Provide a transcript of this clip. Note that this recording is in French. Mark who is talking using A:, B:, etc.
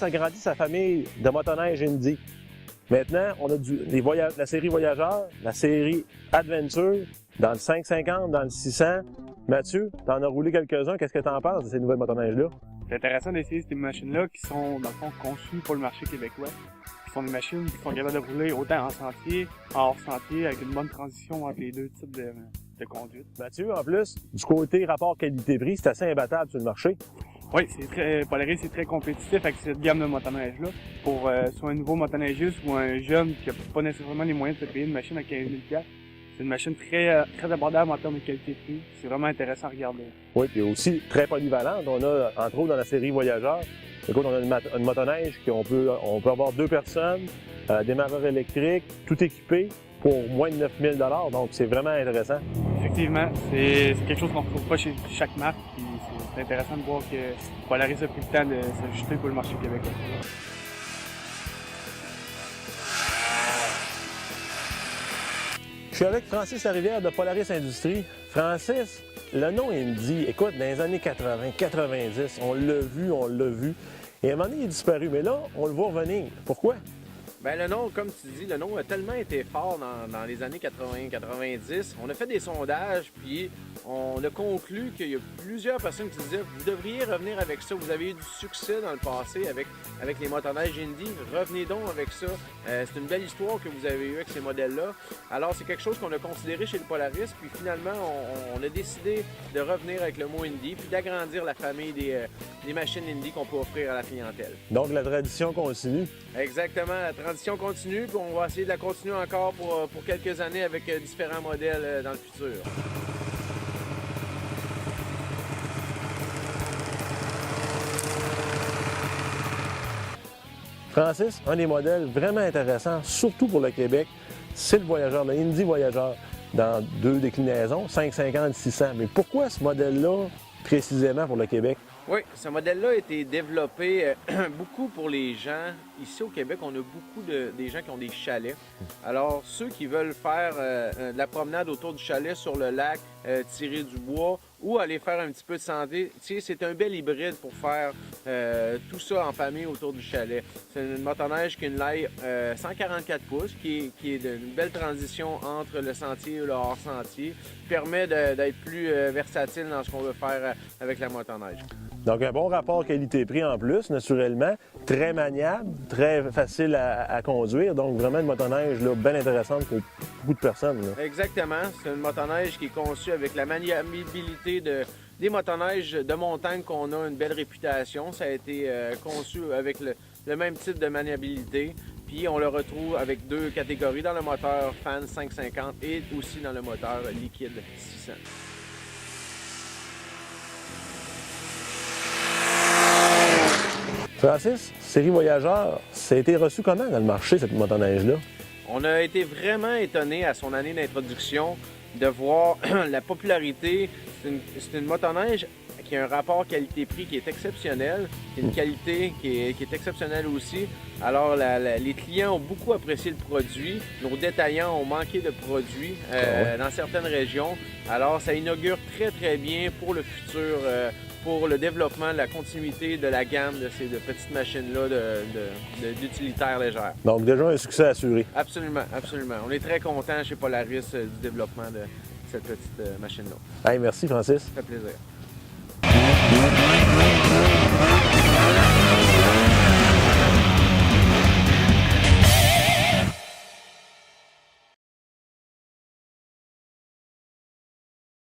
A: agrandi sa famille de motoneige Indy. Maintenant, on a la série Voyageurs, la série Adventure, dans le 550, dans le 600. Mathieu, t'en as roulé quelques-uns. Qu'est-ce que t'en penses de ces nouvelles motoneiges-là?
B: C'est intéressant d'essayer ces machines-là qui sont, dans le fond, conçues pour le marché québécois. Qui sont des machines qui sont capables de rouler autant en sentier, en hors-sentier, avec une bonne transition entre les deux types de conduite.
A: Mathieu, en plus, du côté rapport qualité-prix, c'est assez imbattable sur le marché.
B: Oui, Polaris, c'est très compétitif avec cette gamme de motoneiges-là. Pour soit un nouveau motoneigiste ou un jeune qui n'a pas nécessairement les moyens de se payer une machine à 15 000 $, c'est une machine très abordable en termes de qualité-prix. C'est vraiment intéressant à regarder.
A: Oui, puis aussi très polyvalente. On a, entre autres, dans la série Voyageurs, écoute, on a une motoneige qu'on peut avoir 2 personnes, démarreur électrique, tout équipé pour moins de 9 000 $. Donc, c'est vraiment intéressant.
B: Effectivement, c'est quelque chose qu'on ne retrouve pas chez chaque marque. Puis c'est intéressant de voir que Polaris a pris le temps de s'ajuster pour le marché québécois.
A: Je suis avec Francis Larivière de Polaris Industries. Francis, le nom Indy, écoute, dans les années 80, 90, on l'a vu. Et à un moment donné, il est disparu. Mais là, on le voit revenir. Pourquoi?
C: Bien, le nom, comme tu dis, le nom a tellement été fort dans les années 80-90. On a fait des sondages, puis on a conclu qu'il y a plusieurs personnes qui disaient « Vous devriez revenir avec ça. Vous avez eu du succès dans le passé avec les motoneiges Indy. Revenez donc avec ça. C'est une belle histoire que vous avez eue avec ces modèles-là. » Alors, c'est quelque chose qu'on a considéré chez le Polaris, puis finalement, on a décidé de revenir avec le mot Indy, puis d'agrandir la famille des machines Indy qu'on peut offrir à la clientèle.
A: Donc, la tradition continue.
C: Exactement, la tradition continue, puis on va essayer de la continuer encore pour quelques années avec différents modèles dans le futur.
A: Francis, un des modèles vraiment intéressants, surtout pour le Québec, c'est le Voyageur, le Indy Voyageur, dans 2 déclinaisons, 550 600. Mais pourquoi ce modèle-là, précisément pour le Québec?
C: Oui, ce modèle-là a été développé beaucoup pour les gens. Ici au Québec, on a beaucoup des gens qui ont des chalets. Alors, ceux qui veulent faire de la promenade autour du chalet sur le lac, tirer du bois ou aller faire un petit peu de santé, c'est un bel hybride pour faire tout ça en famille autour du chalet. C'est une motoneige qui a une laille 144 pouces, qui est d'une belle transition entre le sentier et le hors-sentier, qui permet d'être plus versatile dans ce qu'on veut faire avec la motoneige.
A: Donc, un bon rapport qualité-prix en plus, naturellement, très maniable, très facile à conduire. Donc, vraiment une motoneige là, bien intéressante pour beaucoup de personnes. Là.
C: Exactement. C'est une motoneige qui est conçue avec la maniabilité des motoneiges de montagne qu'on a une belle réputation. Ça a été conçu avec le même type de maniabilité. Puis, on le retrouve avec 2 catégories dans le moteur Fan 550 et aussi dans le moteur liquide 600.
A: Francis, série Voyageurs, ça a été reçu comment dans le marché, cette motoneige-là?
C: On a été vraiment étonnés à son année d'introduction de voir la popularité. C'est une motoneige qui a un rapport qualité-prix qui est exceptionnel, une qualité qui est exceptionnelle aussi. Alors, les clients ont beaucoup apprécié le produit. Nos détaillants ont manqué de produits dans certaines régions. Alors, ça inaugure très, très bien pour le futur, pour le développement, la continuité de la gamme de ces petites machines-là d'utilitaires légères.
A: Donc, déjà un succès assuré.
C: Absolument, absolument. On est très contents chez Polaris du développement de cette petite machine-là.
A: Hey, merci, Francis.
C: Ça fait plaisir.